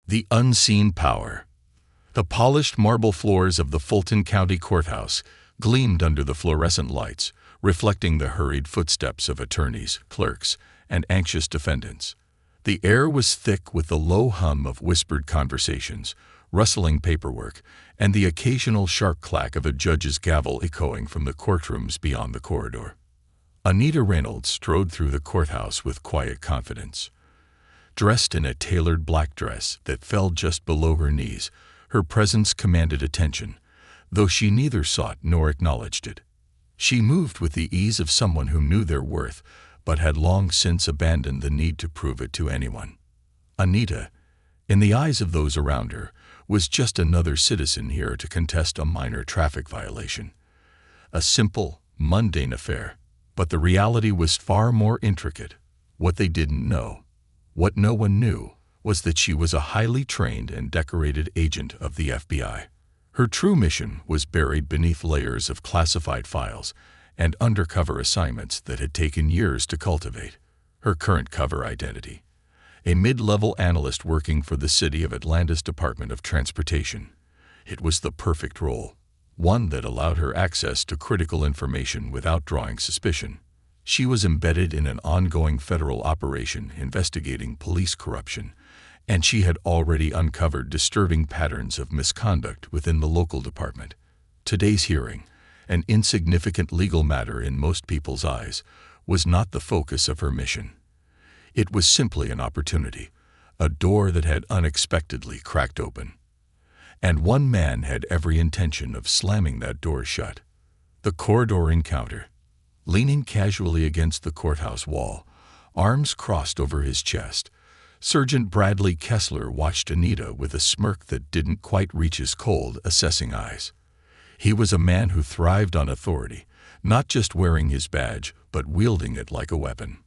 The unseen power. The polished marble floors of the Fulton County Courthouse gleamed under the fluorescent lights, reflecting the hurried footsteps of attorneys, clerks, and anxious defendants. The air was thick with the low hum of whispered conversations, rustling paperwork, and the occasional sharp clack of a judge's gavel echoing from the courtrooms beyond the corridor. Anita Reynolds strode through the courthouse with quiet confidence. Dressed in a tailored black dress that fell just below her knees, her presence commanded attention, though she neither sought nor acknowledged it. She moved with the ease of someone who knew their worth, but had long since abandoned the need to prove it to anyone. Anita, in the eyes of those around her, was just another citizen here to contest a minor traffic violation. A simple, mundane affair, but the reality was far more intricate. What they didn't know, what no one knew, was that she was a highly trained and decorated agent of the FBI. Her true mission was buried beneath layers of classified files and undercover assignments that had taken years to cultivate. Her current cover identity: a mid-level analyst working for the City of Atlanta's Department of Transportation. It was the perfect role, one that allowed her access to critical information without drawing suspicion. She was embedded in an ongoing federal operation investigating police corruption, and she had already uncovered disturbing patterns of misconduct within the local department. Today's hearing, an insignificant legal matter in most people's eyes, was not the focus of her mission. It was simply an opportunity, a door that had unexpectedly cracked open. And one man had every intention of slamming that door shut. The corridor encounter. Leaning casually against the courthouse wall, arms crossed over his chest, Sergeant Bradley Kessler watched Anita with a smirk that didn't quite reach his cold, assessing eyes. He was a man who thrived on authority, not just wearing his badge, but wielding it like a weapon.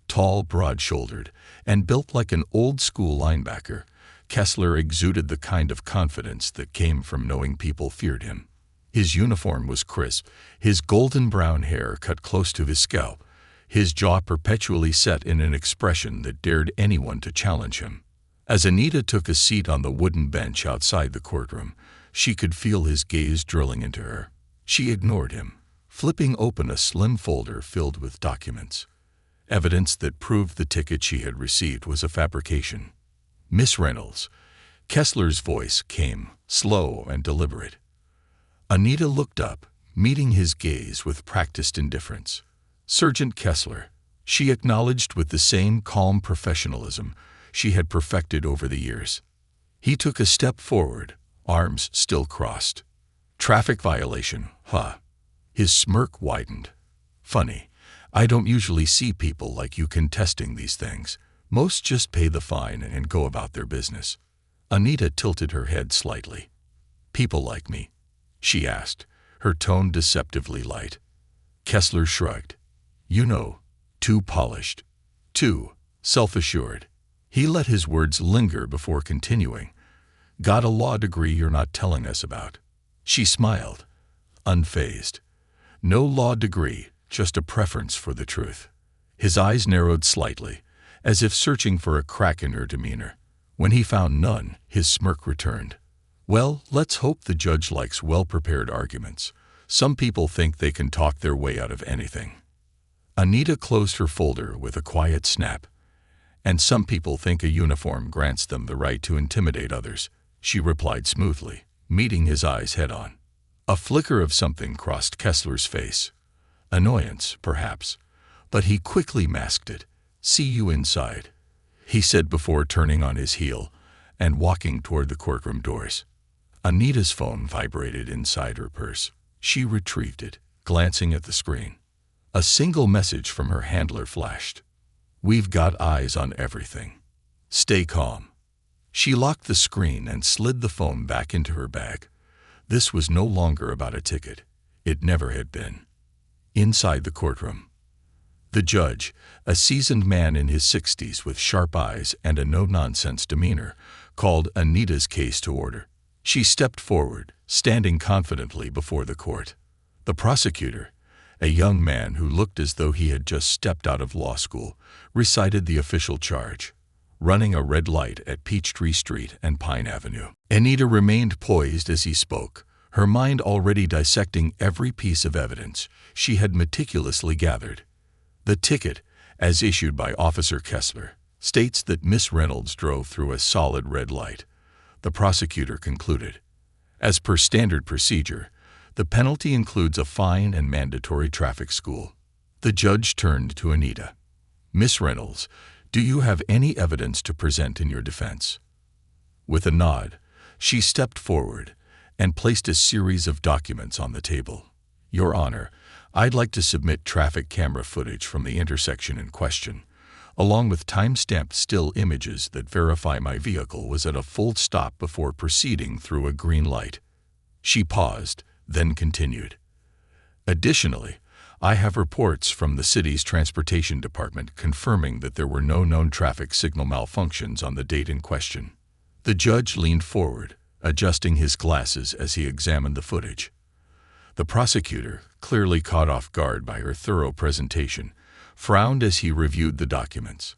Tall, broad-shouldered, and built like an old-school linebacker, Kessler exuded the kind of confidence that came from knowing people feared him. His uniform was crisp, his golden brown hair cut close to his scalp, his jaw perpetually set in an expression that dared anyone to challenge him. As Anita took a seat on the wooden bench outside the courtroom, she could feel his gaze drilling into her. She ignored him, flipping open a slim folder filled with documents. Evidence that proved the ticket she had received was a fabrication. "Miss Reynolds," Kessler's voice came, slow and deliberate. Anita looked up, meeting his gaze with practiced indifference. "Sergeant Kessler," she acknowledged with the same calm professionalism she had perfected over the years. He took a step forward, arms still crossed. "Traffic violation, huh?" His smirk widened. "Funny, I don't usually see people like you contesting these things. Most just pay the fine and go about their business." Anita tilted her head slightly. "People like me?" she asked, her tone deceptively light. Kessler shrugged. "You know, too polished, too self-assured." He let his words linger before continuing. "Got a law degree you're not telling us about?" She smiled, unfazed. "No law degree, just a preference for the truth." His eyes narrowed slightly, as if searching for a crack in her demeanor. When he found none, his smirk returned. "Well, let's hope the judge likes well-prepared arguments. Some people think they can talk their way out of anything." Anita closed her folder with a quiet snap. "And some people think a uniform grants them the right to intimidate others," she replied smoothly, meeting his eyes head-on. A flicker of something crossed Kessler's face. Annoyance, perhaps, but he quickly masked it. "See you inside," he said before turning on his heel and walking toward the courtroom doors. Anita's phone vibrated inside her purse. She retrieved it, glancing at the screen. A single message from her handler flashed. "We've got eyes on everything. Stay calm." She locked the screen and slid the phone back into her bag. This was no longer about a ticket. It never had been. Inside the courtroom, the judge, a seasoned man in his 60s with sharp eyes and a no-nonsense demeanor, called Anita's case to order. She stepped forward, standing confidently before the court. The prosecutor, a young man who looked as though he had just stepped out of law school, recited the official charge. running a red light at Peachtree Street and Pine Avenue. Anita remained poised as he spoke, her mind already dissecting every piece of evidence she had meticulously gathered. The ticket, as issued by Officer Kessler, states that Miss Reynolds drove through a solid red light. The prosecutor concluded. As per standard procedure, the penalty includes a fine and mandatory traffic school. The judge turned to Anita. Miss Reynolds, do you have any evidence to present in your defense? With a nod, she stepped forward and placed a series of documents on the table. Your Honor, I'd like to submit traffic camera footage from the intersection in question, along with time-stamped still images that verify my vehicle was at a full stop before proceeding through a green light. She paused, then continued. Additionally, I have reports from the city's transportation department confirming that there were no known traffic signal malfunctions on the date in question. The judge leaned forward, adjusting his glasses as he examined the footage. The prosecutor, clearly caught off guard by her thorough presentation, frowned as he reviewed the documents.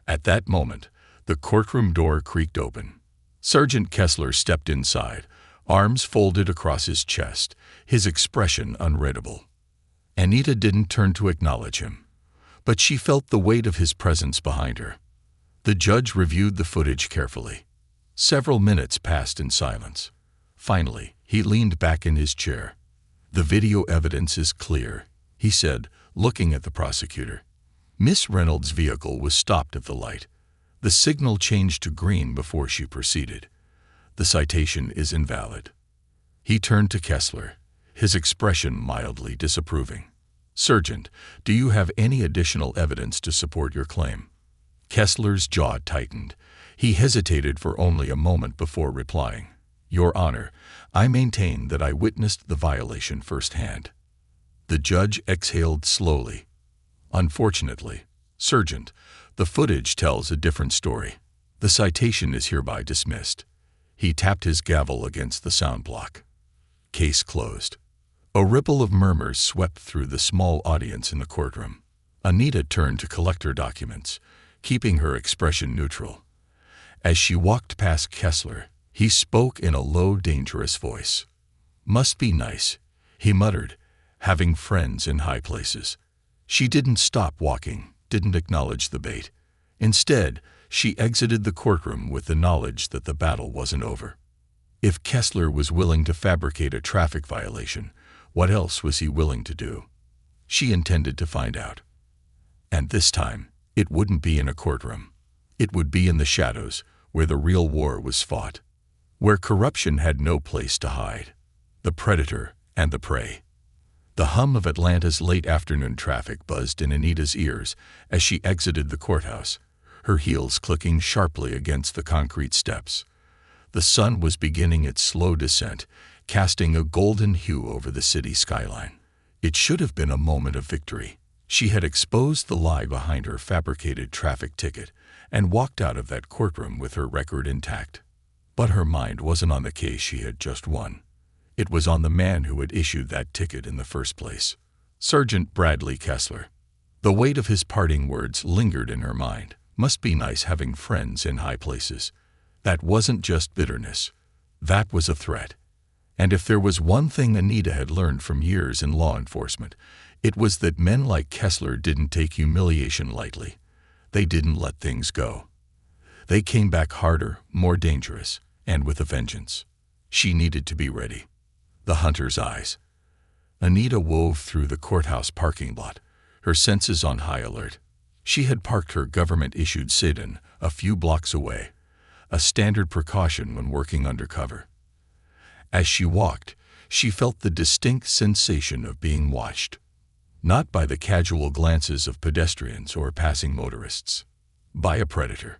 At that moment, the courtroom door creaked open. Sergeant Kessler stepped inside, arms folded across his chest, his expression unreadable. Anita didn't turn to acknowledge him, but she felt the weight of his presence behind her. The judge reviewed the footage carefully. Several minutes passed in silence. Finally, he leaned back in his chair. The video evidence is clear, he said, looking at the prosecutor. Miss Reynolds' vehicle was stopped at the light. The signal changed to green before she proceeded. The citation is invalid. He turned to Kessler, his expression mildly disapproving. Sergeant, do you have any additional evidence to support your claim? Kessler's jaw tightened. He hesitated for only a moment before replying. Your Honor, I maintain that I witnessed the violation firsthand. The judge exhaled slowly. Unfortunately, Sergeant, the footage tells a different story. The citation is hereby dismissed. He tapped his gavel against the sound block. Case closed. A ripple of murmurs swept through the small audience in the courtroom. Anita turned to collect her documents, keeping her expression neutral. As she walked past Kessler, he spoke in a low, dangerous voice. Must be nice, he muttered, having friends in high places. She didn't stop walking, didn't acknowledge the bait. Instead, she exited the courtroom with the knowledge that the battle wasn't over. If Kessler was willing to fabricate a traffic violation, what else was he willing to do? She intended to find out. And this time, it wouldn't be in a courtroom. It would be in the shadows, where the real war was fought, where corruption had no place to hide. The predator and the prey. The hum of Atlanta's late afternoon traffic buzzed in Anita's ears as she exited the courthouse, her heels clicking sharply against the concrete steps. The sun was beginning its slow descent, casting a golden hue over the city skyline. It should have been a moment of victory. She had exposed the lie behind her fabricated traffic ticket and walked out of that courtroom with her record intact. But her mind wasn't on the case she had just won. It was on the man who had issued that ticket in the first place, Sergeant Bradley Kessler. The weight of his parting words lingered in her mind. Must be nice having friends in high places. That wasn't just bitterness. That was a threat. And if there was one thing Anita had learned from years in law enforcement, it was that men like Kessler didn't take humiliation lightly. They didn't let things go. They came back harder, more dangerous, and with a vengeance. She needed to be ready. The hunter's eyes. Anita wove through the courthouse parking lot, her senses on high alert. She had parked her government-issued sedan a few blocks away, a standard precaution when working undercover. As she walked, she felt the distinct sensation of being watched. Not by the casual glances of pedestrians or passing motorists. By a predator.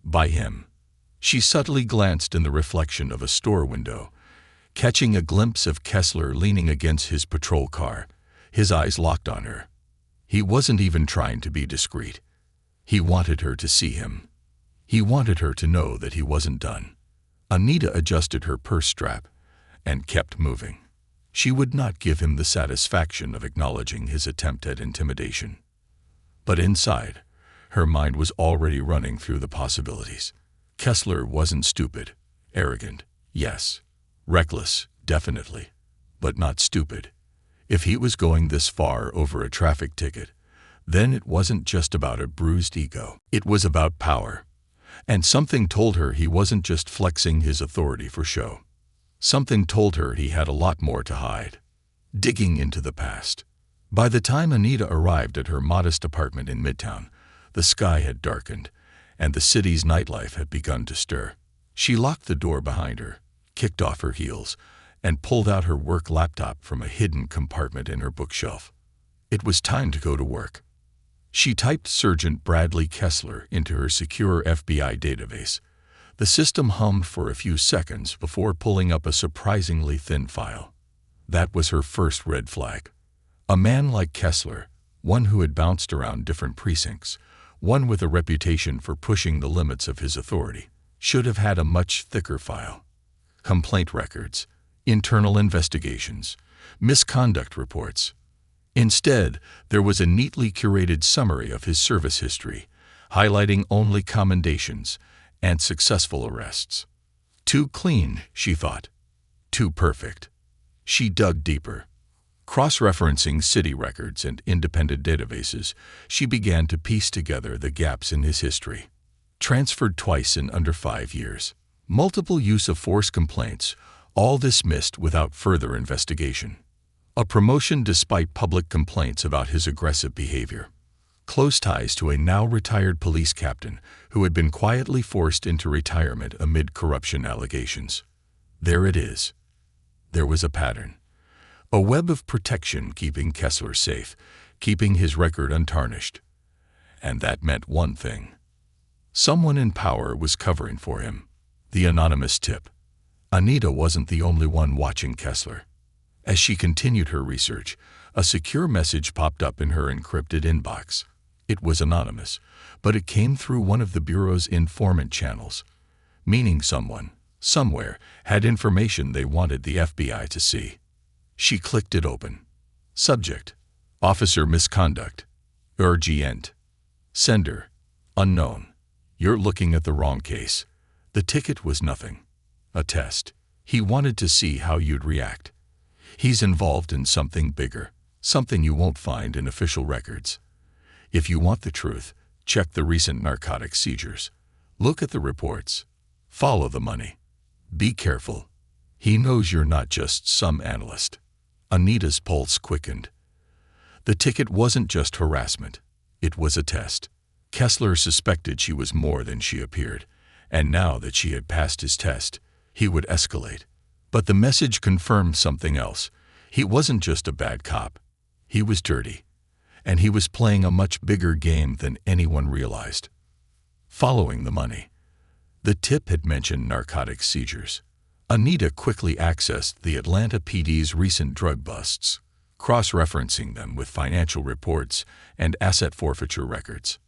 By him. She subtly glanced in the reflection of a store window, catching a glimpse of Kessler leaning against his patrol car, his eyes locked on her. He wasn't even trying to be discreet. He wanted her to see him. He wanted her to know that he wasn't done. Anita adjusted her purse strap and kept moving. She would not give him the satisfaction of acknowledging his attempt at intimidation. But inside, Her mind was already running through the possibilities. Kessler wasn't stupid. Arrogant, yes. Reckless, definitely. But not stupid. If he was going this far over a traffic ticket, then it wasn't just about a bruised ego. It was about power. And something told her he wasn't just flexing his authority for show. Something told her he had a lot more to hide. Digging into the past. By the time Anita arrived at her modest apartment in Midtown, the sky had darkened, and the city's nightlife had begun to stir. She locked the door behind her, kicked off her heels, and pulled out her work laptop from a hidden compartment in her bookshelf. It was time to go to work. She typed Sergeant Bradley Kessler into her secure FBI database. The system hummed for a few seconds before pulling up a surprisingly thin file. That was her first red flag. A man like Kessler, one who had bounced around different precincts, one with a reputation for pushing the limits of his authority, should have had a much thicker file. Complaint records, internal investigations, misconduct reports. Instead, there was a neatly curated summary of his service history, highlighting only commendations and successful arrests. Too clean, she thought. Too perfect. She dug deeper. Cross-referencing city records and independent databases, she began to piece together the gaps in his history. Transferred twice in under 5 years. Multiple use of force complaints, all dismissed without further investigation. A promotion despite public complaints about his aggressive behavior. Close ties to a now-retired police captain who had been quietly forced into retirement amid corruption allegations. There it is. There was a pattern. A web of protection keeping Kessler safe, keeping his record untarnished. And that meant one thing. Someone in power was covering for him. The anonymous tip. Anita wasn't the only one watching Kessler. As she continued her research, a secure message popped up in her encrypted inbox. It was anonymous, but it came through one of the Bureau's informant channels, meaning someone, somewhere, had information they wanted the FBI to see. She clicked it open. Subject: Officer misconduct. Urgent. Sender: unknown. You're looking at the wrong case. The ticket was nothing. A test. He wanted to see how you'd react. He's involved in something bigger, something you won't find in official records. If you want the truth, check the recent narcotic seizures. Look at the reports. Follow the money. Be careful. He knows you're not just some analyst. Anita's pulse quickened. The ticket wasn't just harassment. It was a test. Kessler suspected she was more than she appeared, and now that she had passed his test, he would escalate. But the message confirmed something else. He wasn't just a bad cop. He was dirty. And he was playing a much bigger game than anyone realized. Following the money. The tip had mentioned narcotic seizures. Anita quickly accessed the Atlanta PD's recent drug busts, cross-referencing them with financial reports and asset forfeiture records.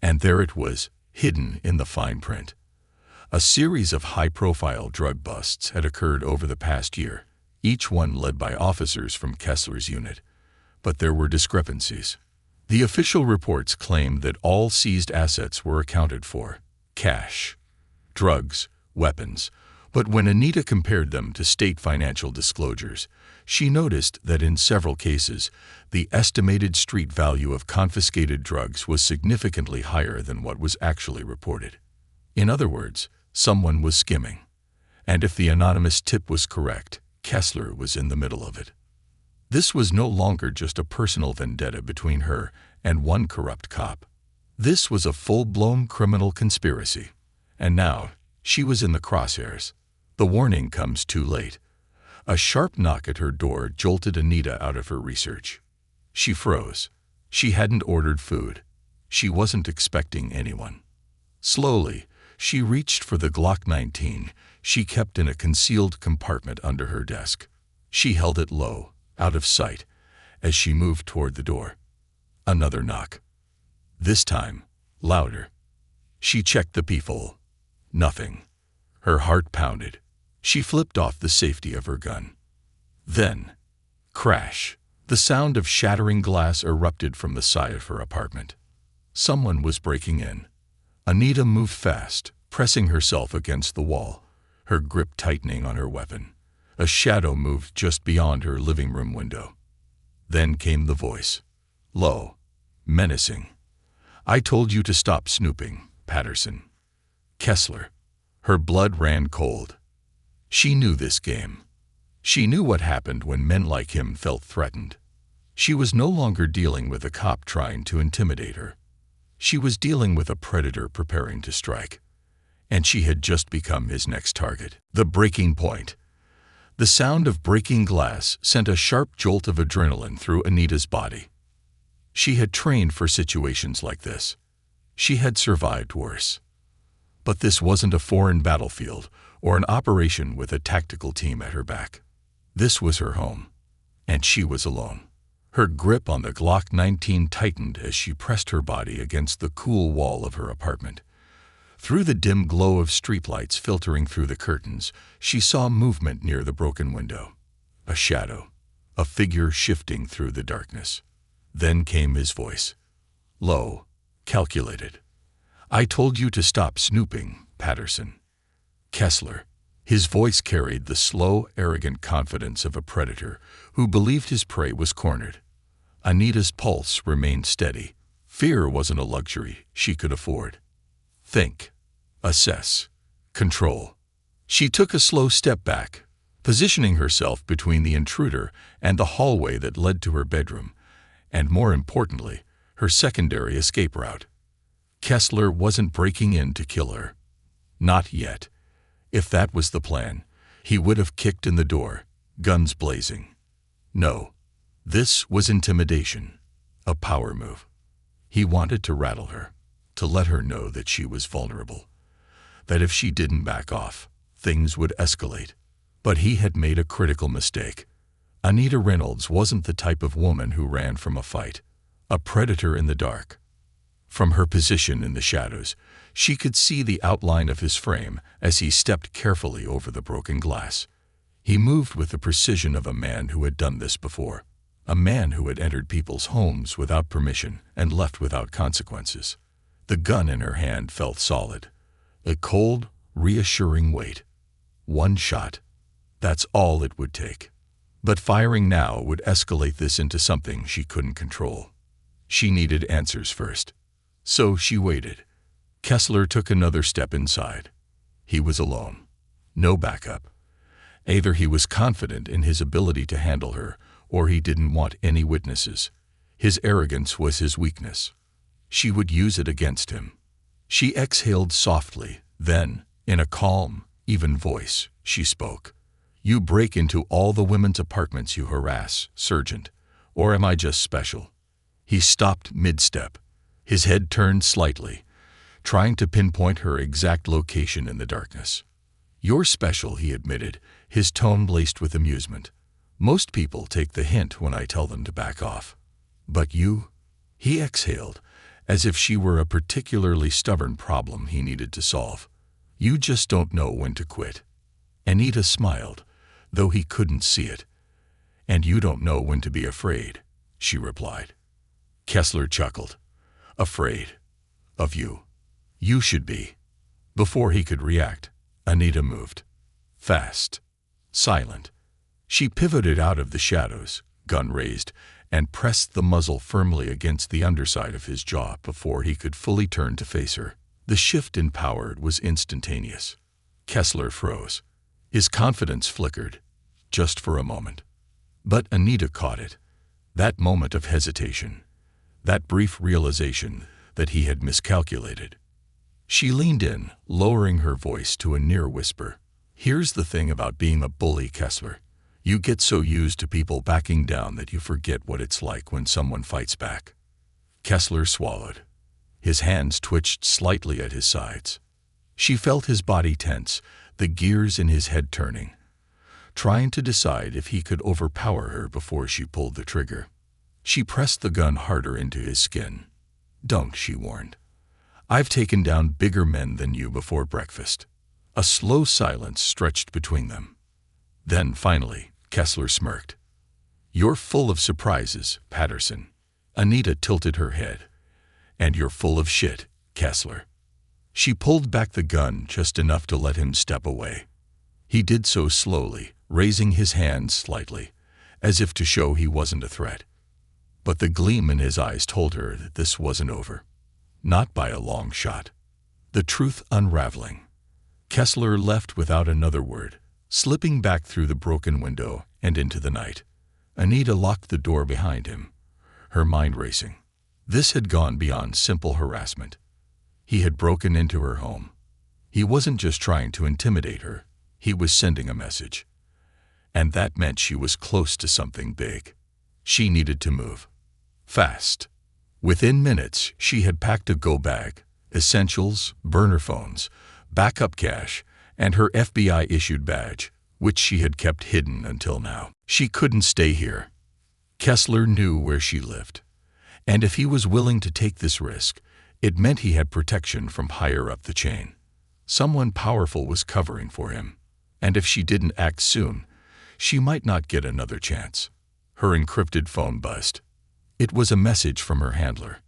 And there it was, hidden in the fine print. A series of high-profile drug busts had occurred over the past year, each one led by officers from Kessler's unit. But there were discrepancies. The official reports claimed that all seized assets were accounted for: cash, drugs, weapons. But when Anita compared them to state financial disclosures, she noticed that in several cases, the estimated street value of confiscated drugs was significantly higher than what was actually reported. In other words, someone was skimming. And if the anonymous tip was correct, Kessler was in the middle of it. This was no longer just a personal vendetta between her and one corrupt cop. This was a full-blown criminal conspiracy. And now, she was in the crosshairs. The warning comes too late. A sharp knock at her door jolted Anita out of her research. She froze. She hadn't ordered food. She wasn't expecting anyone. Slowly, she reached for the Glock 19 she kept in a concealed compartment under her desk. She held it low, out of sight, as she moved toward the door. Another knock. This time, louder. She checked the peephole. Nothing. Her heart pounded. She flipped off the safety of her gun. Then, crash. The sound of shattering glass erupted from the side of her apartment. Someone was breaking in. Anita moved fast, pressing herself against the wall, her grip tightening on her weapon. A shadow moved just beyond her living room window. Then came the voice. Low, menacing. I told you to stop snooping, Patterson. Kessler. Her blood ran cold. She knew this game. She knew what happened when men like him felt threatened. She was no longer dealing with a cop trying to intimidate her. She was dealing with a predator preparing to strike. And she had just become his next target. The breaking point. The sound of breaking glass sent a sharp jolt of adrenaline through Anita's body. She had trained for situations like this. She had survived worse. But this wasn't a foreign battlefield or an operation with a tactical team at her back. This was her home, and she was alone. Her grip on the Glock 19 tightened as she pressed her body against the cool wall of her apartment. Through the dim glow of streetlights filtering through the curtains, she saw movement near the broken window. A shadow, a figure shifting through the darkness. Then came his voice. Low, calculated. I told you to stop snooping, Patterson. Kessler. His voice carried the slow, arrogant confidence of a predator who believed his prey was cornered. Anita's pulse remained steady. Fear wasn't a luxury she could afford. Think. Assess. Control. She took a slow step back, positioning herself between the intruder and the hallway that led to her bedroom, and more importantly, her secondary escape route. Kessler wasn't breaking in to kill her. Not yet. If that was the plan, he would have kicked in the door, guns blazing. No. This was intimidation, a power move. He wanted to rattle her, to let her know that she was vulnerable, that if she didn't back off, things would escalate. But he had made a critical mistake. Anita Reynolds wasn't the type of woman who ran from a fight, a predator in the dark. From her position in the shadows, she could see the outline of his frame as he stepped carefully over the broken glass. He moved with the precision of a man who had done this before, a man who had entered people's homes without permission and left without consequences. The gun in her hand felt solid, a cold, reassuring weight. One shot. That's all it would take. But firing now would escalate this into something she couldn't control. She needed answers first. So she waited. Kessler took another step inside. He was alone. No backup. Either he was confident in his ability to handle her, or he didn't want any witnesses. His arrogance was his weakness. She would use it against him. She exhaled softly, then, in a calm, even voice, she spoke. You break into all the women's apartments you harass, Sergeant, or am I just special? He stopped mid-step. His head turned slightly, trying to pinpoint her exact location in the darkness. You're special, he admitted, his tone laced with amusement. Most people take the hint when I tell them to back off. But you? He exhaled, as if she were a particularly stubborn problem he needed to solve. You just don't know when to quit. Anita smiled, though he couldn't see it. And you don't know when to be afraid, she replied. Kessler chuckled. Afraid. Of you. You should be. Before he could react, Anita moved. Fast. Silent. She pivoted out of the shadows, gun raised, and pressed the muzzle firmly against the underside of his jaw before he could fully turn to face her. The shift in power was instantaneous. Kessler froze. His confidence flickered, just for a moment. But Anita caught it. That moment of hesitation. That brief realization that he had miscalculated. She leaned in, lowering her voice to a near whisper. Here's the thing about being a bully, Kessler. You get so used to people backing down that you forget what it's like when someone fights back. Kessler swallowed. His hands twitched slightly at his sides. She felt his body tense, the gears in his head turning, trying to decide if he could overpower her before she pulled the trigger. She pressed the gun harder into his skin. Don't, she warned. I've taken down bigger men than you before breakfast. A slow silence stretched between them. Then, finally, Kessler smirked. You're full of surprises, Patterson. Anita tilted her head, "And you're full of shit, Kessler." She pulled back the gun just enough to let him step away. He did so slowly, raising his hand slightly, as if to show he wasn't a threat. But the gleam in his eyes told her that this wasn't over. Not by a long shot. The truth unraveling. Kessler left without another word, slipping back through the broken window and into the night. Anita locked the door behind him, her mind racing. This had gone beyond simple harassment. He had broken into her home. He wasn't just trying to intimidate her, he was sending a message. And that meant she was close to something big. She needed to move. Fast. Within minutes, she had packed a go bag, essentials, burner phones, backup cash, and her FBI-issued badge, which she had kept hidden until now. She couldn't stay here. Kessler knew where she lived. And if he was willing to take this risk, it meant he had protection from higher up the chain. Someone powerful was covering for him. And if she didn't act soon, she might not get another chance. Her encrypted phone buzzed. It was a message from her handler.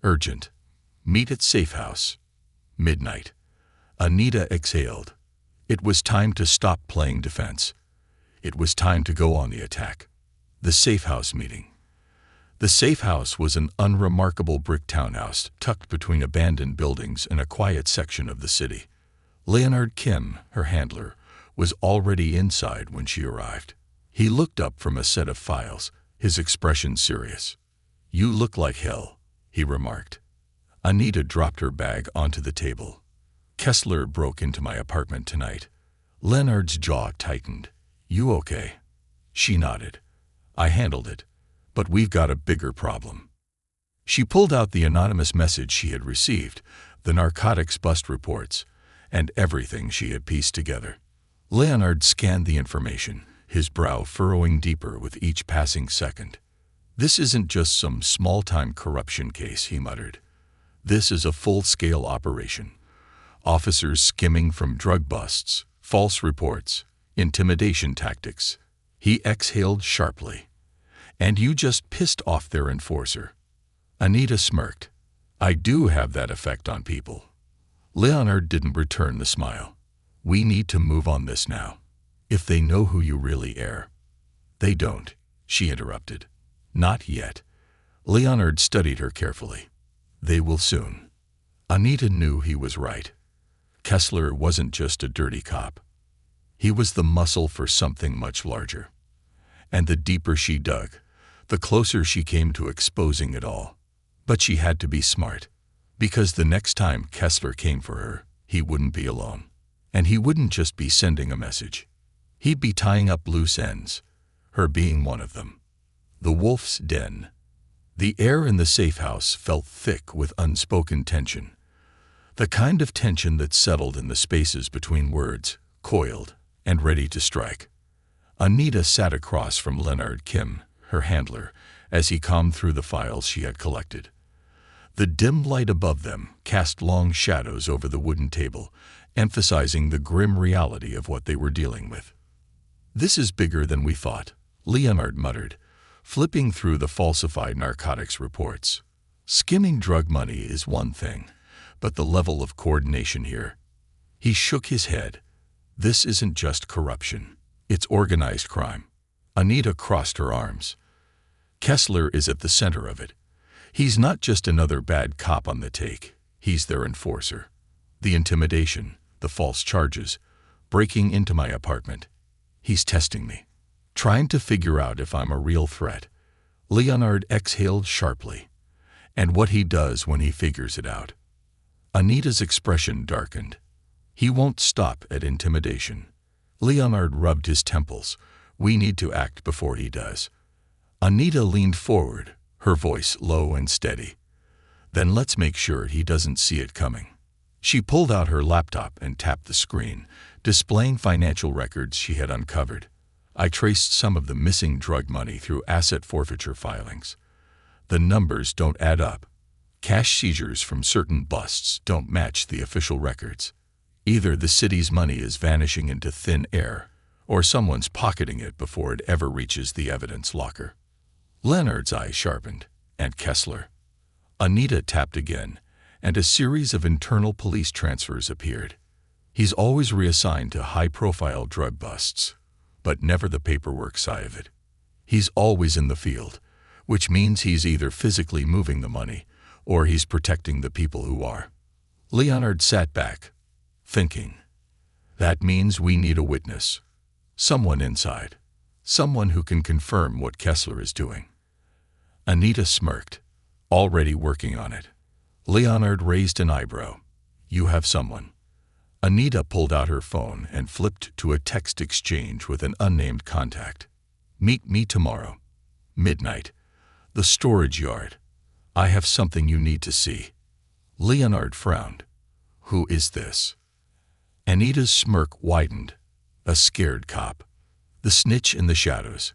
Urgent. Meet at safe house. Midnight. Anita exhaled. It was time to stop playing defense. It was time to go on the attack. The safe house meeting. The safe house was an unremarkable brick townhouse tucked between abandoned buildings in a quiet section of the city. Leonard Kim, her handler, was already inside when she arrived. He looked up from a set of files, his expression serious. "You look like hell," he remarked. Anita dropped her bag onto the table. "Kessler broke into my apartment tonight." Leonard's jaw tightened. "You okay?" She nodded. "I handled it, but we've got a bigger problem." She pulled out the anonymous message she had received, the narcotics bust reports, and everything she had pieced together. Leonard scanned the information, his brow furrowing deeper with each passing second. "This isn't just some small-time corruption case," he muttered. "This is a full-scale operation. Officers skimming from drug busts, false reports, intimidation tactics." He exhaled sharply. "And you just pissed off their enforcer." Anita smirked. "I do have that effect on people." Leonard didn't return the smile. "We need to move on this now. If they know who you really are." "They don't," she interrupted. "Not yet." Leonard studied her carefully. "They will soon." Anita knew he was right. Kessler wasn't just a dirty cop. He was the muscle for something much larger. And the deeper she dug, the closer she came to exposing it all. But she had to be smart, because the next time Kessler came for her, he wouldn't be alone. And he wouldn't just be sending a message. He'd be tying up loose ends, her being one of them. The wolf's den. The air in the safe house felt thick with unspoken tension. The kind of tension that settled in the spaces between words, coiled and ready to strike. Anita sat across from Leonard Kim, her handler, as he combed through the files she had collected. The dim light above them cast long shadows over the wooden table, emphasizing the grim reality of what they were dealing with. "This is bigger than we thought," Leonard muttered, flipping through the falsified narcotics reports. "Skimming drug money is one thing, but the level of coordination here." He shook his head. "This isn't just corruption. It's organized crime." Anita crossed her arms. "Kessler is at the center of it. He's not just another bad cop on the take. He's their enforcer. The intimidation, the false charges, breaking into my apartment. He's testing me, trying to figure out if I'm a real threat." Leonard exhaled sharply. "And what he does when he figures it out." Anita's expression darkened. "He won't stop at intimidation." Leonard rubbed his temples. "We need to act before he does." Anita leaned forward, her voice low and steady. "Then let's make sure he doesn't see it coming." She pulled out her laptop and tapped the screen, displaying financial records she had uncovered. "I traced some of the missing drug money through asset forfeiture filings. The numbers don't add up. Cash seizures from certain busts don't match the official records. Either the city's money is vanishing into thin air, or someone's pocketing it before it ever reaches the evidence locker." Leonard's eyes sharpened. "And Kessler?" Anita tapped again, and a series of internal police transfers appeared. He's always reassigned to high-profile drug busts, but never the paperwork side of it. He's always in the field, which means he's either physically moving the money or he's protecting the people who are. Leonard sat back, thinking. That means we need a witness. Someone inside. Someone who can confirm what Kessler is doing. Anita smirked, already working on it. Leonard raised an eyebrow. You have someone. Anita pulled out her phone and flipped to a text exchange with an unnamed contact. Meet me tomorrow. Midnight. The storage yard. I have something you need to see. Leonard frowned. Who is this? Anita's smirk widened. A scared cop. The snitch in the shadows.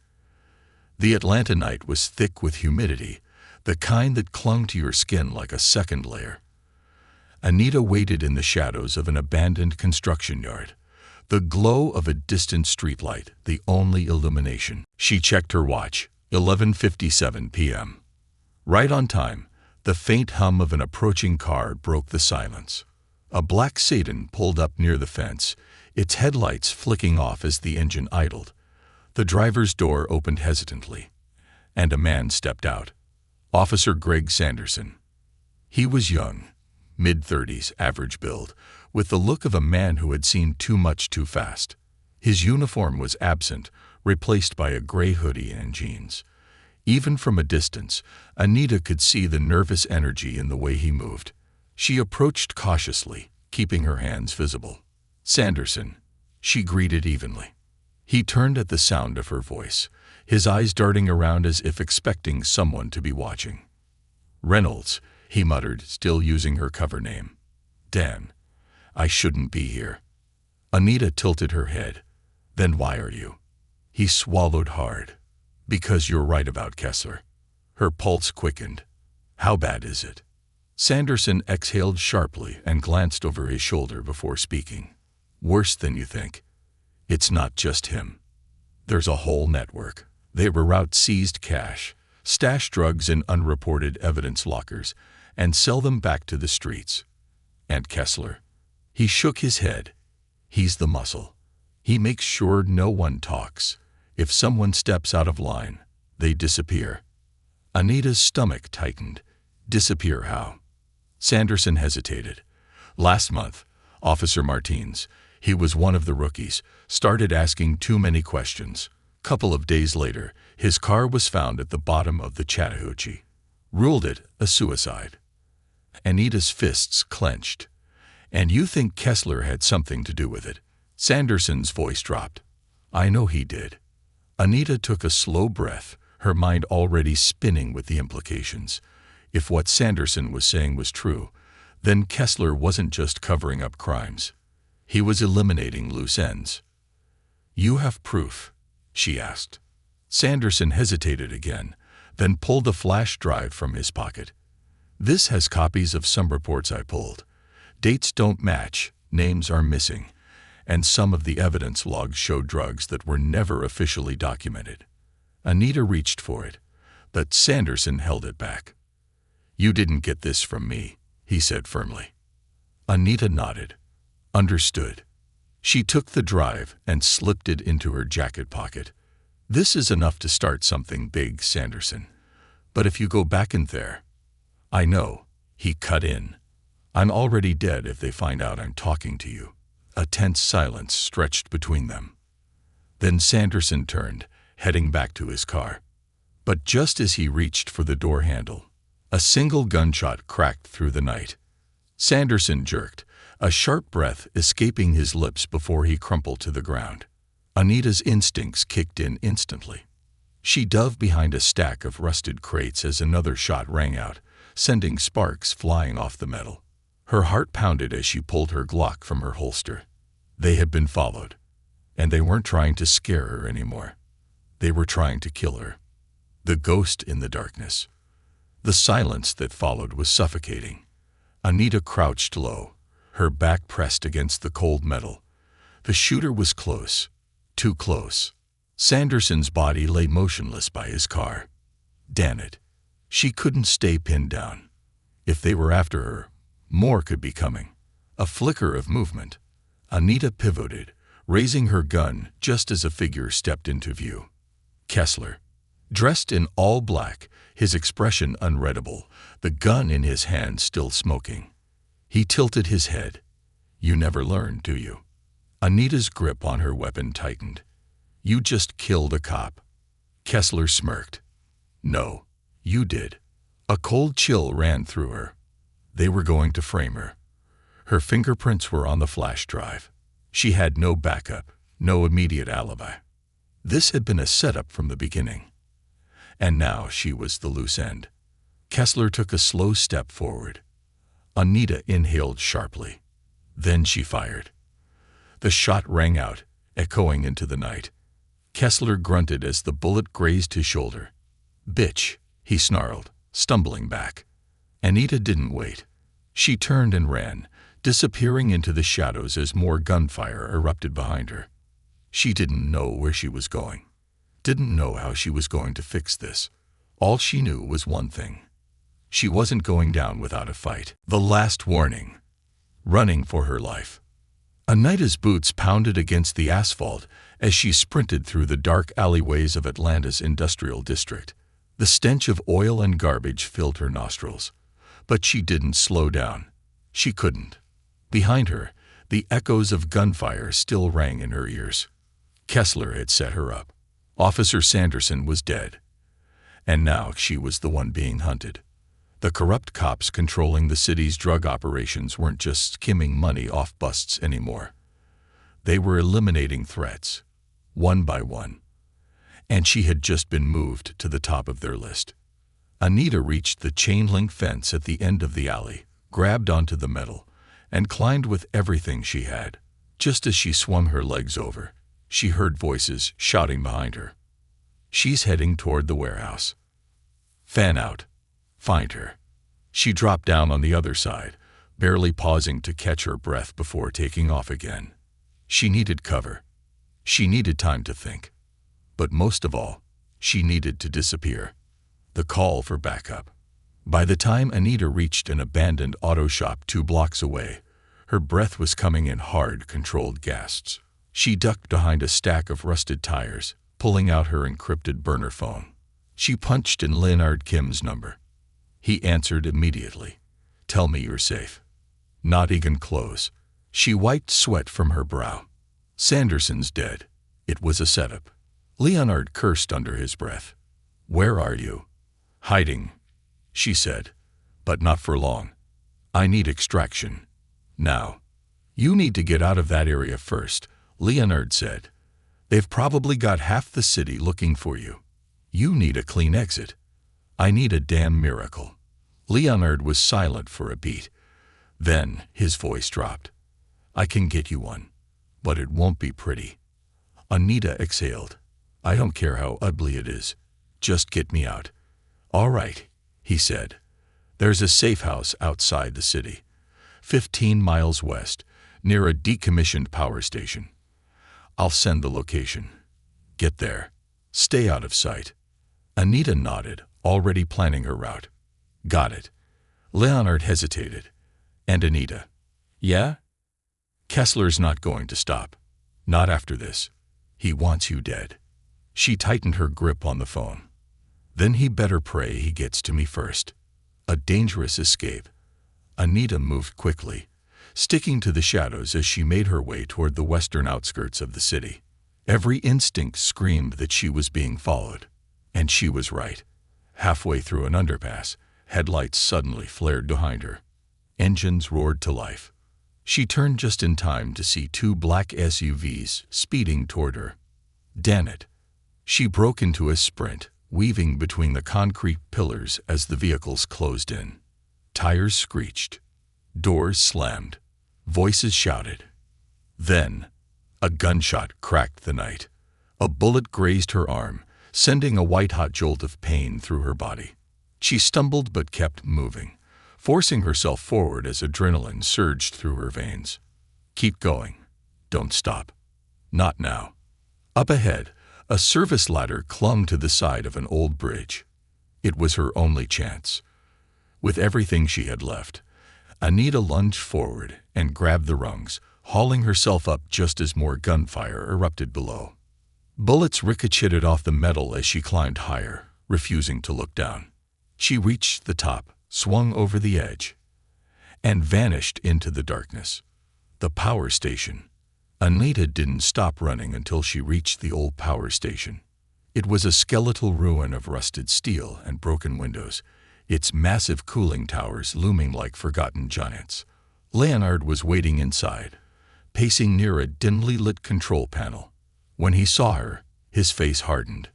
The Atlanta night was thick with humidity, the kind that clung to your skin like a second layer. Anita waited in the shadows of an abandoned construction yard, the glow of a distant streetlight, the only illumination. She checked her watch, 11:57 p.m. Right on time, the faint hum of an approaching car broke the silence. A black sedan pulled up near the fence, its headlights flicking off as the engine idled. The driver's door opened hesitantly, and a man stepped out. Officer Greg Sanderson. He was young, mid-30s, average build, with the look of a man who had seen too much too fast. His uniform was absent, replaced by a gray hoodie and jeans. Even from a distance, Anita could see the nervous energy in the way he moved. She approached cautiously, keeping her hands visible. Sanderson, she greeted evenly. He turned at the sound of her voice, his eyes darting around as if expecting someone to be watching. Reynolds, he muttered, still using her cover name. Dan, I shouldn't be here. Anita tilted her head. Then why are you? He swallowed hard. Because you're right about Kessler. Her pulse quickened. How bad is it? Sanderson exhaled sharply and glanced over his shoulder before speaking. Worse than you think. It's not just him. There's a whole network. They reroute seized cash, stash drugs in unreported evidence lockers, and sell them back to the streets. And Kessler? He shook his head. He's the muscle. He makes sure no one talks. If someone steps out of line, they disappear. Anita's stomach tightened. Disappear how? Sanderson hesitated. Last month, Officer Martins, he was one of the rookies, started asking too many questions. Couple of days later, his car was found at the bottom of the Chattahoochee. Ruled it a suicide. Anita's fists clenched. And you think Kessler had something to do with it? Sanderson's voice dropped. I know he did. Anita took a slow breath, her mind already spinning with the implications. If what Sanderson was saying was true, then Kessler wasn't just covering up crimes. He was eliminating loose ends. You have proof? She asked. Sanderson hesitated again, then pulled a flash drive from his pocket. This has copies of some reports I pulled. Dates don't match, names are missing, and some of the evidence logs show drugs that were never officially documented. Anita reached for it, but Sanderson held it back. You didn't get this from me, he said firmly. Anita nodded. Understood. She took the drive and slipped it into her jacket pocket. This is enough to start something big, Sanderson. But if you go back in there... I know, he cut in. I'm already dead if they find out I'm talking to you. A tense silence stretched between them. Then Sanderson turned, heading back to his car. But just as he reached for the door handle, a single gunshot cracked through the night. Sanderson jerked, a sharp breath escaping his lips before he crumpled to the ground. Anita's instincts kicked in instantly. She dove behind a stack of rusted crates as another shot rang out, sending sparks flying off the metal. Her heart pounded as she pulled her Glock from her holster. They had been followed, and they weren't trying to scare her anymore. They were trying to kill her. The ghost in the darkness. The silence that followed was suffocating. Anita crouched low, her back pressed against the cold metal. The shooter was close, too close. Sanderson's body lay motionless by his car. Damn it. She couldn't stay pinned down. If they were after her, more could be coming. A flicker of movement. Anita pivoted, raising her gun just as a figure stepped into view. Kessler. Dressed in all black, his expression unreadable, the gun in his hand still smoking. He tilted his head. You never learn, do you? Anita's grip on her weapon tightened. You just killed a cop. Kessler smirked. No, you did. A cold chill ran through her. They were going to frame her. Her fingerprints were on the flash drive. She had no backup, no immediate alibi. This had been a setup from the beginning. And now she was the loose end. Kessler took a slow step forward. Anita inhaled sharply. Then she fired. The shot rang out, echoing into the night. Kessler grunted as the bullet grazed his shoulder. Bitch, he snarled, stumbling back. Anita didn't wait. She turned and ran, disappearing into the shadows as more gunfire erupted behind her. She didn't know where she was going. Didn't know how she was going to fix this. All she knew was one thing. She wasn't going down without a fight. The last warning. Running for her life. Anita's boots pounded against the asphalt as she sprinted through the dark alleyways of Atlanta's industrial district. The stench of oil and garbage filled her nostrils. But she didn't slow down. She couldn't. Behind her, the echoes of gunfire still rang in her ears. Kessler had set her up. Officer Sanderson was dead. And now she was the one being hunted. The corrupt cops controlling the city's drug operations weren't just skimming money off busts anymore. They were eliminating threats, one by one. And she had just been moved to the top of their list. Anita reached the chain-link fence at the end of the alley, grabbed onto the metal, and climbed with everything she had. Just as she swung her legs over, she heard voices shouting behind her. She's heading toward the warehouse. Fan out. Find her. She dropped down on the other side, barely pausing to catch her breath before taking off again. She needed cover. She needed time to think. But most of all, she needed to disappear. The call for backup. By the time Anita reached an abandoned auto shop 2 blocks away, her breath was coming in hard, controlled gasps. She ducked behind a stack of rusted tires, pulling out her encrypted burner phone. She punched in Leonard Kim's number. He answered immediately. Tell me you're safe. Not even close. She wiped sweat from her brow. Sanderson's dead. It was a setup. Leonard cursed under his breath. Where are you? Hiding, she said. But not for long. I need extraction. Now. You need to get out of that area first, Leonard said. They've probably got half the city looking for you. You need a clean exit. I need a damn miracle. Leonard was silent for a beat. Then his voice dropped. I can get you one, but it won't be pretty. Anita exhaled. I don't care how ugly it is. Just get me out. All right, he said. There's a safe house outside the city, 15 miles west, near a decommissioned power station. I'll send the location. Get there. Stay out of sight. Anita nodded, already planning her route. Got it. Leonard hesitated. And Anita? Yeah? Kessler's not going to stop. Not after this. He wants you dead. She tightened her grip on the phone. Then he better pray he gets to me first. A dangerous escape. Anita moved quickly, sticking to the shadows as she made her way toward the western outskirts of the city. Every instinct screamed that she was being followed. And she was right. Halfway through an underpass, headlights suddenly flared behind her. Engines roared to life. She turned just in time to see 2 black SUVs speeding toward her. Damn it. She broke into a sprint, weaving between the concrete pillars as the vehicles closed in. Tires screeched. Doors slammed. Voices shouted. Then, a gunshot cracked the night. A bullet grazed her arm, sending a white-hot jolt of pain through her body. She stumbled but kept moving, forcing herself forward as adrenaline surged through her veins. Keep going. Don't stop. Not now. Up ahead, a service ladder clung to the side of an old bridge. It was her only chance. With everything she had left, Anita lunged forward and grabbed the rungs, hauling herself up just as more gunfire erupted below. Bullets ricocheted off the metal as she climbed higher, refusing to look down. She reached the top, swung over the edge, and vanished into the darkness. The power station. Anita didn't stop running until she reached the old power station. It was a skeletal ruin of rusted steel and broken windows, its massive cooling towers looming like forgotten giants. Leonard was waiting inside, pacing near a dimly lit control panel. When he saw her, his face hardened.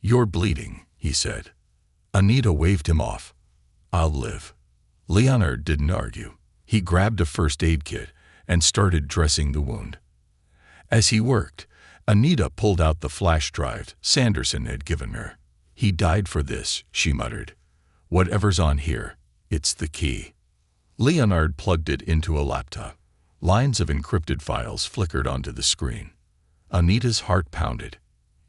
"You're bleeding," he said. Anita waved him off. "I'll live." Leonard didn't argue. He grabbed a first aid kit and started dressing the wound. As he worked, Anita pulled out the flash drive Sanderson had given her. "He died for this," she muttered. "Whatever's on here, it's the key." Leonard plugged it into a laptop. Lines of encrypted files flickered onto the screen. Anita's heart pounded.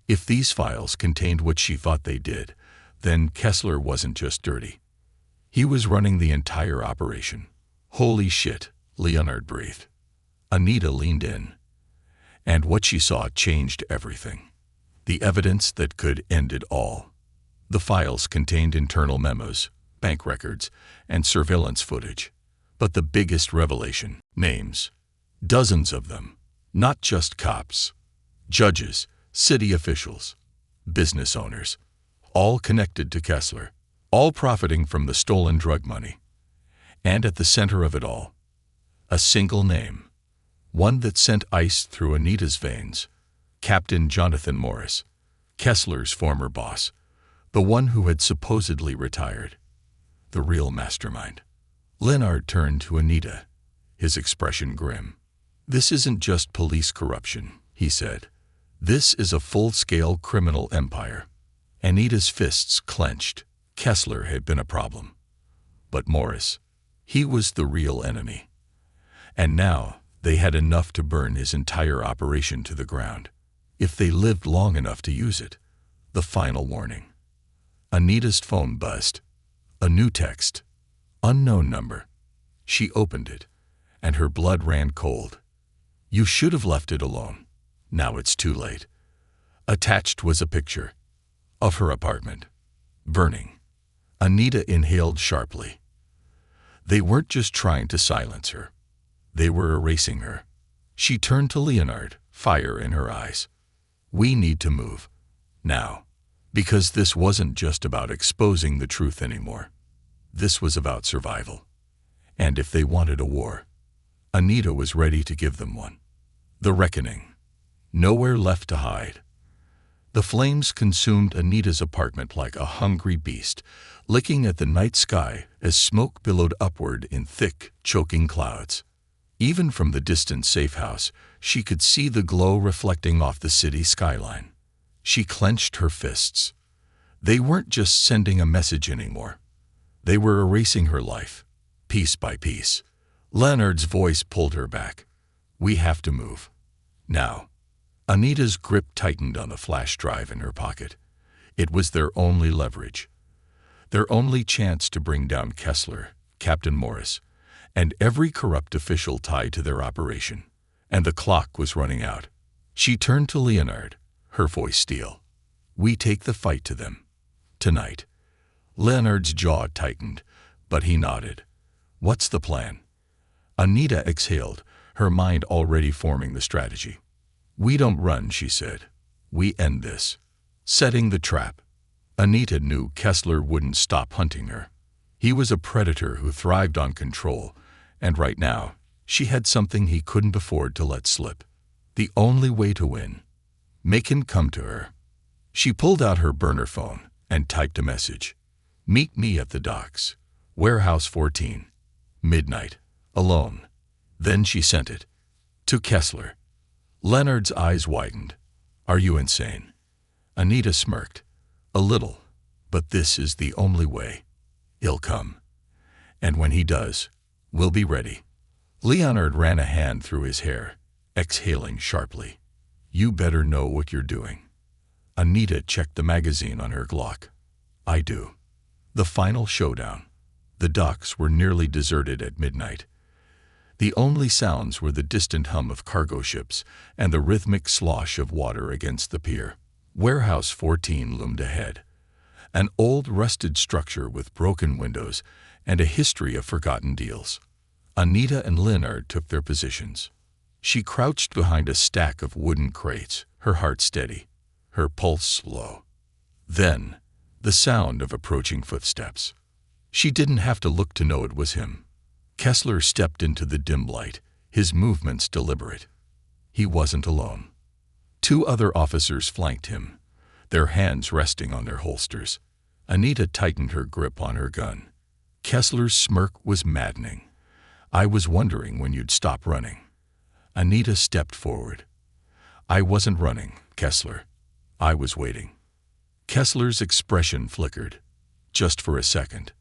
If these files contained what she thought they did, then Kessler wasn't just dirty. He was running the entire operation. "Holy shit," Leonard breathed. Anita leaned in, and what she saw changed everything. The evidence that could end it all. The files contained internal memos, bank records, and surveillance footage. But the biggest revelation, names. Dozens of them. Not just cops. Judges, city officials, business owners. All connected to Kessler. All profiting from the stolen drug money. And at the center of it all, a single name. One that sent ice through Anita's veins. Captain Jonathan Morris. Kessler's former boss. The one who had supposedly retired. The real mastermind. Leonard turned to Anita, his expression grim. "This isn't just police corruption," he said. "This is a full-scale criminal empire." Anita's fists clenched. Kessler had been a problem. But Morris, he was the real enemy. And now they had enough to burn his entire operation to the ground, if they lived long enough to use it. The final warning. Anita's phone buzzed. A new text. Unknown number. She opened it, and her blood ran cold. "You should have left it alone. Now it's too late." Attached was a picture of her apartment, burning. Anita inhaled sharply. They weren't just trying to silence her. They were erasing her. She turned to Leonard, fire in her eyes. "We need to move. Now. Because this wasn't just about exposing the truth anymore. This was about survival. And if they wanted a war, Anita was ready to give them one. The reckoning. Nowhere left to hide. The flames consumed Anita's apartment like a hungry beast, licking at the night sky as smoke billowed upward in thick, choking clouds. Even from the distant safe house, she could see the glow reflecting off the city skyline. She clenched her fists. They weren't just sending a message anymore. They were erasing her life, piece by piece. Leonard's voice pulled her back. "We have to move. Now." Anita's grip tightened on the flash drive in her pocket. It was their only leverage. Their only chance to bring down Kessler, Captain Morris, and every corrupt official tied to their operation. And the clock was running out. She turned to Leonard, her voice steel. "We take the fight to them. Tonight." Leonard's jaw tightened, but he nodded. "What's the plan?" Anita exhaled, her mind already forming the strategy. "We don't run," she said. "We end this." Setting the trap. Anita knew Kessler wouldn't stop hunting her. He was a predator who thrived on control, and right now, she had something he couldn't afford to let slip. The only way to win. Make him come to her. She pulled out her burner phone and typed a message. "Meet me at the docks. Warehouse 14. Midnight. Alone." Then she sent it. To Kessler. Leonard's eyes widened. "Are you insane?" Anita smirked. "A little, but this is the only way. He'll come. And when he does, we'll be ready." Leonard ran a hand through his hair, exhaling sharply. "You better know what you're doing." Anita checked the magazine on her Glock. "I do." The final showdown. The docks were nearly deserted at midnight. The only sounds were the distant hum of cargo ships and the rhythmic slosh of water against the pier. Warehouse 14 loomed ahead, an old rusted structure with broken windows and a history of forgotten deals. Anita and Leonard took their positions. She crouched behind a stack of wooden crates, her heart steady, her pulse slow. Then, the sound of approaching footsteps. She didn't have to look to know it was him. Kessler stepped into the dim light, his movements deliberate. He wasn't alone. 2 other officers flanked him, their hands resting on their holsters. Anita tightened her grip on her gun. Kessler's smirk was maddening. "I was wondering when you'd stop running." Anita stepped forward. "I wasn't running, Kessler. I was waiting." Kessler's expression flickered, just for a second.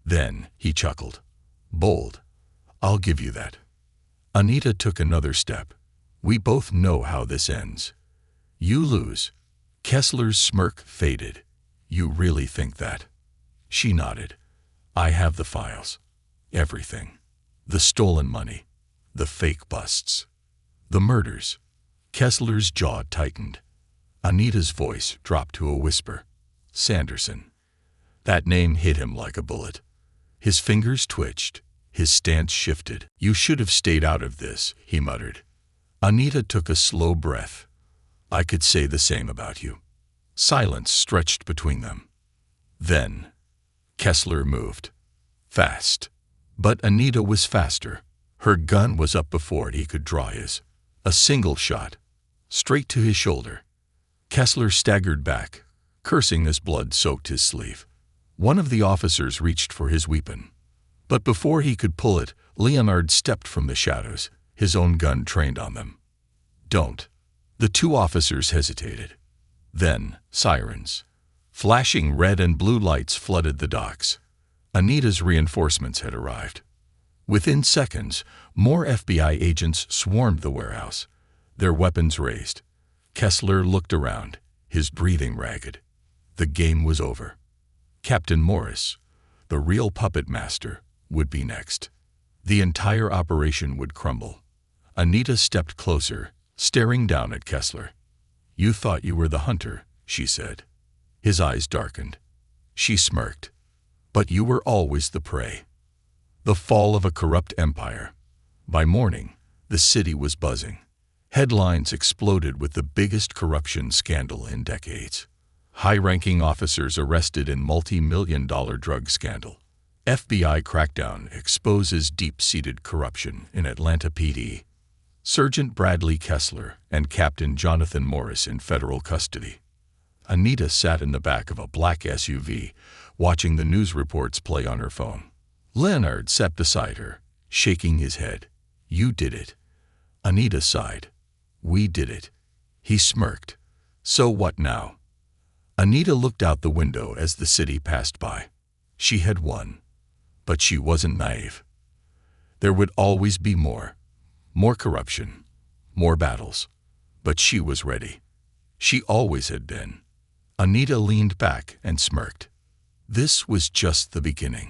Then he chuckled. "Bold. I'll give you that." Anita took another step. "We both know how this ends. You lose." Kessler's smirk faded. "You really think that?" She nodded. "I have the files. Everything. The stolen money. The fake busts. The murders." Kessler's jaw tightened. Anita's voice dropped to a whisper. "Sanderson." That name hit him like a bullet. His fingers twitched. His stance shifted. "You should have stayed out of this," he muttered. Anita took a slow breath. "I could say the same about you." Silence stretched between them. Then, Kessler moved. Fast. But Anita was faster. Her gun was up before he could draw his. A single shot. Straight to his shoulder. Kessler staggered back, cursing as blood soaked his sleeve. One of the officers reached for his weapon. But before he could pull it, Leonard stepped from the shadows, his own gun trained on them. "Don't." The 2 officers hesitated. Then, sirens. Flashing red and blue lights flooded the docks. Anita's reinforcements had arrived. Within seconds, more FBI agents swarmed the warehouse, their weapons raised. Kessler looked around, his breathing ragged. The game was over. Captain Morris, the real puppet master, would be next. The entire operation would crumble. Anita stepped closer, staring down at Kessler. "You thought you were the hunter," she said. His eyes darkened. She smirked. "But you were always the prey." The fall of a corrupt empire. By morning, the city was buzzing. Headlines exploded with the biggest corruption scandal in decades. High-ranking officers arrested in multi-million-dollar drug scandal. FBI crackdown exposes deep-seated corruption in Atlanta PD. Sergeant Bradley Kessler and Captain Jonathan Morris in federal custody. Anita sat in the back of a black SUV, watching the news reports play on her phone. Leonard sat beside her, shaking his head. "You did it." Anita sighed. "We did it." He smirked. "So what now?" Anita looked out the window as the city passed by. She had won. But she wasn't naive. There would always be more. More corruption. More battles. But she was ready. She always had been. Anita leaned back and smirked. This was just the beginning.